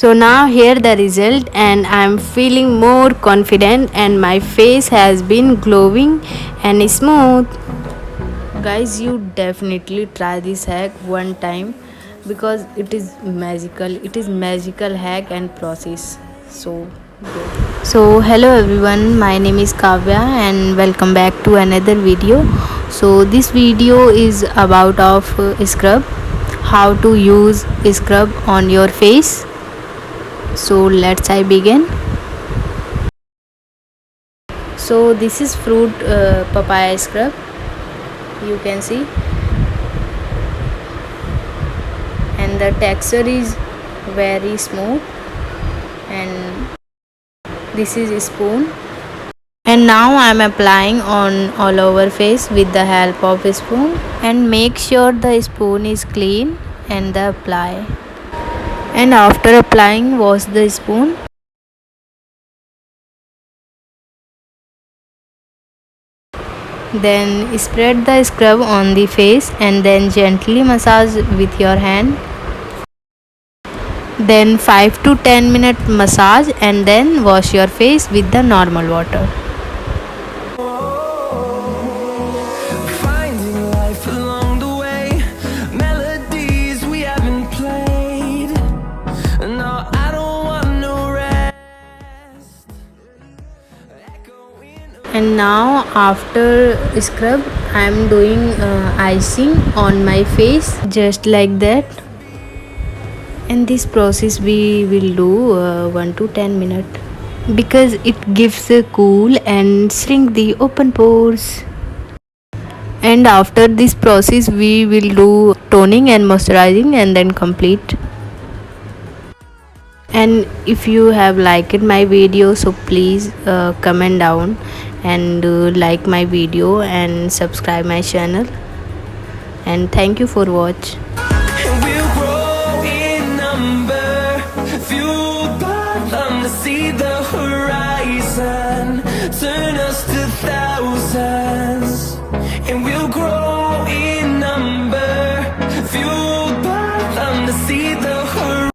So now here the result, and I'm feeling more confident and my face has been glowing and smooth. Guys, you definitely try this hack one time because it is magical. It is magical hack and process. So good. So hello everyone, my name is Kavya and welcome back to another video. So this video is about of scrub, how to use scrub on your face. So let's I begin. So this is fruit papaya scrub, you can see, and the texture is very smooth, and this is a spoon, and now I'm applying on all over face with the help of a spoon, and make sure the spoon is clean and the apply, and after applying wash the spoon. Then spread the scrub on the face and then gently massage with your hand. Then 5 to 10 minute massage and then wash your face with the normal water. Finding life along the way, melodies we haven't played. No, I don't want no rest. And now after scrub I am doing icing on my face just like that. And this process we will do 1 to 10 minutes because it gives a cool and shrink the open pores. And after this process we will do toning and moisturizing and then complete. And if you have liked my video, so please comment down and like my video and subscribe my channel, and thank you for watch. And we'll grow in number, fueled by them to see the horizon.